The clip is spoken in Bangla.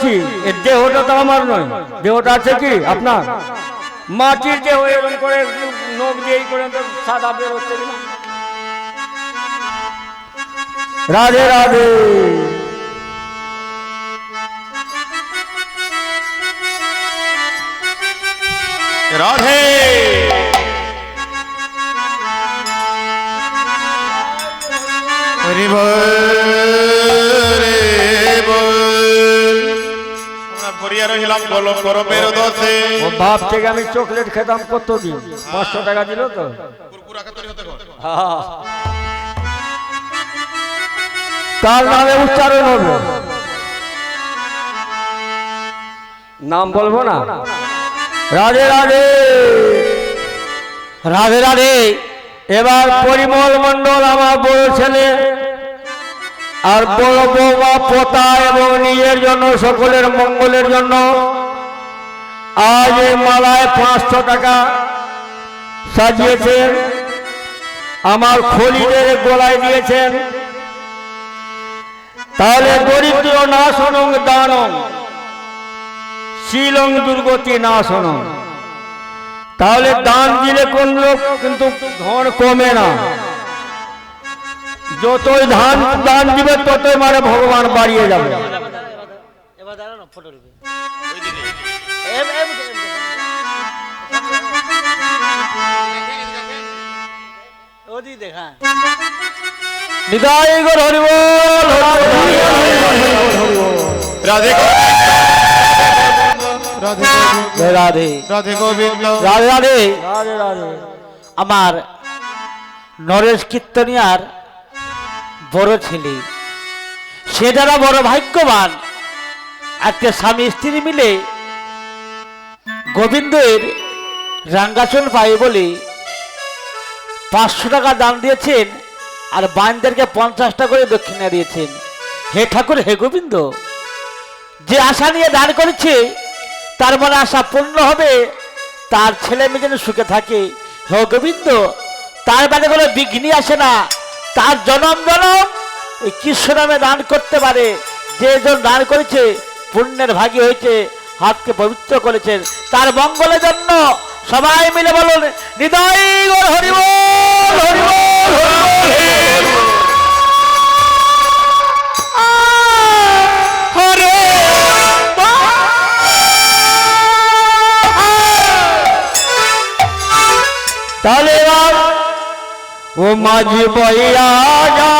করছি, এর দেহটা তো আমার নয়, দেহটা আছে কি আপনার? মাটির দেহ, এরকম করে নখ দিয়েই করে তো সাদা বেরোচ্ছে না। রাধে রাধে। রাধে হরি বল রে বল। আমরা ভরিয়া রহিলাম গোলক গরমের দোষে। ও বাপ থেকে আমি চকলেট খেতাম কতদিন, 500 টাকা দিল তো। তার নামে উচ্চারণ হবে, নাম বলবো না। রাধে রাধে। রাধে রাধে। এবার পরিমল মণ্ডল আমার বড় ছেলে আর বড় বৌমা পোতা এবং নিজের জন্য সকলের মঙ্গলের জন্য আজ এই মালায় 500 টাকা সাজিয়েছেন, আমার খলিদের গলায় দিয়েছেন। তাহলে দরিদ্র না শোনং দানং শিলং দুর্গতি না শোনং। তাহলে দান দিলে কোন লোক কিন্তু ধন কমে না, যতই দান দিবে ততই মানে ভগবান বাড়িয়ে যাবে। নিতাই গৌর হরি বল। রাধে রাধে রাধে গোবিন্দ। রাধে রাধে। রাধে রাধে। আমার নরেশ কীর্তনিয়ার বড় ছেলে, সে যারা বড় ভাগ্যবান, একটা স্বামী স্ত্রী মিলে গোবিন্দের রাঙ্গাচল পায় বলে 500 টাকা দান দিয়েছেন আর বান্দারকে 50 টাকা করে দক্ষিণা দিয়েছেন। হে ঠাকুর, হে গোবিন্দ, যে আশা নিয়ে দান করেছে তার মনে আশা পূর্ণ হবে, তার ছেলে মেয়ে যেন সুখে থাকে। হে গোবিন্দ, তার বাড়ি কোনো বিঘ্ন আসে না, তার জনম জনম এই কৃষ্ণ নামে দান করতে পারে। যে জন দান করেছে পুণ্যের ভাগী হয়েছে, হাতকে পবিত্র করেছেন, তার মঙ্গলের জন্য সবাই মিলে বলুন হৃদয় গৌর হরি বল, হরি বল, হরি বল। তাহলে এবার ও মাঝি বইয়া যা